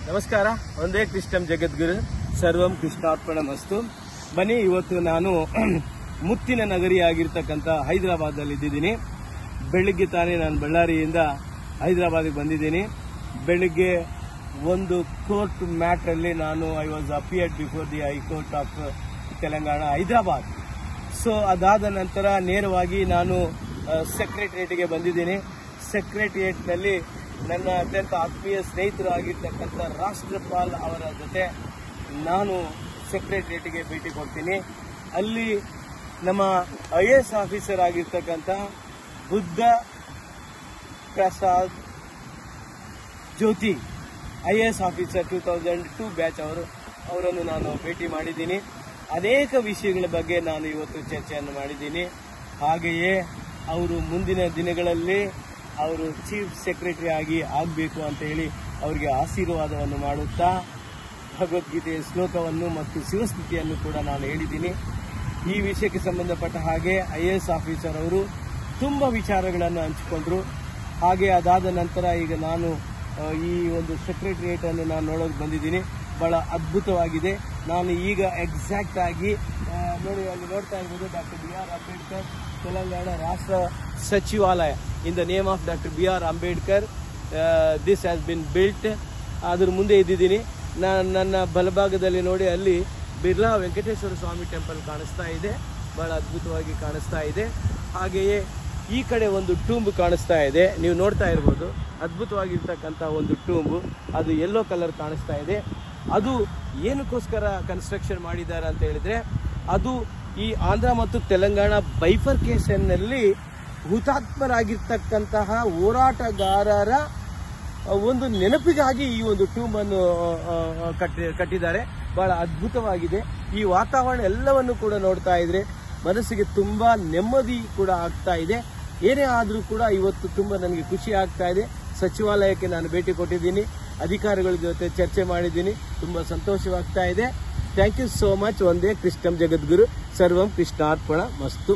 ನಮಸ್ಕಾರ. ಒಂದೇ ಕೃಷ್ಣಂ ಜಗದ್ಗುರು ಸರ್ವಂ ಕೃಷ್ಣಾರ್ಪಣಮಸ್ತು. ಬನ್ನಿ, ಇವತ್ತು ನಾನು ಮುತ್ತಿನ ನಗರಿಯಾಗಿರ್ತಕ್ಕಂಥ ಹೈದರಾಬಾದಲ್ಲಿ ಇದ್ದೀನಿ. ಬೆಳಿಗ್ಗೆ ತಾನೇ ನಾನು ಬಳ್ಳಾರಿಯಿಂದ ಹೈದರಾಬಾದಿಗೆ ಬಂದಿದ್ದೀನಿ. ಬೆಳಿಗ್ಗೆ ಒಂದು ಕೋರ್ಟ್ ಮ್ಯಾಟ್ರಲ್ಲಿ ನಾನು I was appeared before the high court of Telangana Hyderabad. So ಅದಾದ ನಂತರ ನೇರವಾಗಿ ನಾನು ಸೆಕ್ರೆಟರಿಯೇಟ್ಗೆ ಬಂದಿದ್ದೀನಿ. ಸೆಕ್ರೆಟರಿಯೇಟ್ನಲ್ಲಿ ನನ್ನ ಅತ್ಯಂತ ಆತ್ಮೀಯ ಸ್ನೇಹಿತರು ಆಗಿರ್ತಕ್ಕಂಥ ರಾಷ್ಟ್ರಪಾಲ್ ಅವರ ಜೊತೆ ನಾನು ಸೆಕ್ರೆಟರಿಯೇಟ್ಗೆ ಭೇಟಿ ಕೊಡ್ತೀನಿ. ಅಲ್ಲಿ ನಮ್ಮ IAS ಆಫೀಸರ್ ಆಗಿರ್ತಕ್ಕಂಥ ಬುದ್ಧ ಪ್ರಸಾದ್ ಜ್ಯೋತಿ IAS ಆಫೀಸರ್ 2002 ಬ್ಯಾಚ್ ಅವರನ್ನು ನಾನು ಭೇಟಿ ಮಾಡಿದ್ದೀನಿ. ಅನೇಕ ವಿಷಯಗಳ ಬಗ್ಗೆ ನಾನು ಇವತ್ತು ಚರ್ಚೆಯನ್ನು ಮಾಡಿದ್ದೀನಿ. ಹಾಗೆಯೇ ಅವರು ಮುಂದಿನ ದಿನಗಳಲ್ಲಿ ಅವರು ಚೀಫ್ ಸೆಕ್ರೆಟರಿ ಆಗಿ ಆಗಬೇಕು ಅಂತ ಹೇಳಿ ಅವರಿಗೆ ಆಶೀರ್ವಾದವನ್ನು ಮಾಡುತ್ತಾ ಭಗವದ್ಗೀತೆಯ ಶ್ಲೋಕವನ್ನು ಮತ್ತು ಶಿವಸ್ತುತಿಯನ್ನು ಕೂಡ ನಾನು ಹೇಳಿದ್ದೀನಿ. ಈ ವಿಷಯಕ್ಕೆ ಸಂಬಂಧಪಟ್ಟ ಹಾಗೆ IAS ಆಫೀಸರ್ ಅವರು ತುಂಬ ವಿಚಾರಗಳನ್ನು ಹಂಚಿಕೊಂಡ್ರು. ಹಾಗೆ ಅದಾದ ನಂತರ ಈಗ ನಾನು ಈ ಒಂದು ಸೆಕ್ರೆಟರಿಯೇಟ್ ಅನ್ನು ನಾನು ನೋಡೋಕೆ ಬಂದಿದ್ದೀನಿ. ಬಹಳ ಅದ್ಭುತವಾಗಿದೆ. ನಾನು ಈಗ ಎಕ್ಸಾಕ್ಟ್ ಆಗಿ ನೋಡಿ, ಅಲ್ಲಿ ನೋಡ್ತಾ ಇರ್ಬೋದು ಡಾಕ್ಟರ್ BR ಅಂಬೇಡ್ಕರ್ ತೆಲಂಗಾಣ ರಾಷ್ಟ್ರ ಸಚಿವಾಲಯ in the name of doctor BR Ambedkar this has been built. ಅದ್ರ ಮುಂದೆ ಇದ್ದಿದ್ದೀನಿ. ನನ್ನ ಬಲಭಾಗದಲ್ಲಿ ನೋಡಿ, ಅಲ್ಲಿ ಬಿರ್ಲಾ ವೆಂಕಟೇಶ್ವರ ಸ್ವಾಮಿ ಟೆಂಪಲ್ ಕಾಣಿಸ್ತಾ ಇದೆ, ಬಹಳ ಅದ್ಭುತವಾಗಿ ಕಾಣಿಸ್ತಾ ಇದೆ. ಹಾಗೆಯೇ ಈ ಕಡೆ ಒಂದು ಟೂಂಬ್ ಕಾಣಿಸ್ತಾ ಇದೆ, ನೀವು ನೋಡ್ತಾ ಇರ್ಬೋದು. ಅದ್ಭುತವಾಗಿರ್ತಕ್ಕಂಥ ಒಂದು ಟೂಂಬು, ಅದು ಯೆಲ್ಲೋ ಕಲರ್ ಕಾಣಿಸ್ತಾ ಇದೆ. ಅದು ಏನಕ್ಕೋಸ್ಕರ ಕನ್ಸ್ಟ್ರಕ್ಷನ್ ಮಾಡಿದ್ದಾರೆ ಅಂತ ಹೇಳಿದ್ರೆ, ಅದು ಈ ಆಂಧ್ರ ಮತ್ತು ತೆಲಂಗಾಣ ಬೈಫರ್ಕೇಷನ್ನಲ್ಲಿ ಹುತಾತ್ಮರಾಗಿರ್ತಕ್ಕಂತಹ ಹೋರಾಟಗಾರರ ಒಂದು ನೆನಪಿಗಾಗಿ ಈ ಒಂದು ಟೂಂಬ್ ಅನ್ನು ಕಟ್ಟಿದ್ದಾರೆ. ಬಹಳ ಅದ್ಭುತವಾಗಿದೆ. ಈ ವಾತಾವರಣ ಎಲ್ಲವನ್ನು ಕೂಡ ನೋಡ್ತಾ ಇದ್ರೆ ಮನಸ್ಸಿಗೆ ತುಂಬಾ ನೆಮ್ಮದಿ ಕೂಡ ಆಗ್ತಾ ಇದೆ. ಏನೇ ಆದರೂ ಕೂಡ ಇವತ್ತು ತುಂಬಾ ನನಗೆ ಖುಷಿ ಆಗ್ತಾ ಇದೆ. ಸಚಿವಾಲಯಕ್ಕೆ ನಾನು ಭೇಟಿ ಕೊಟ್ಟಿದ್ದೀನಿ, ಅಧಿಕಾರಿಗಳ ಜೊತೆ ಚರ್ಚೆ ಮಾಡಿದ್ದೀನಿ, ತುಂಬಾ ಸಂತೋಷವಾಗ್ತಾ ಇದೆ. Thank you so much. ಒಂದೇ ಕೃಷ್ಣಂ ಜಗದ್ಗುರು ಸರ್ವಂ ಕೃಷ್ಣಾರ್ಪಣ ಮಸ್ತು.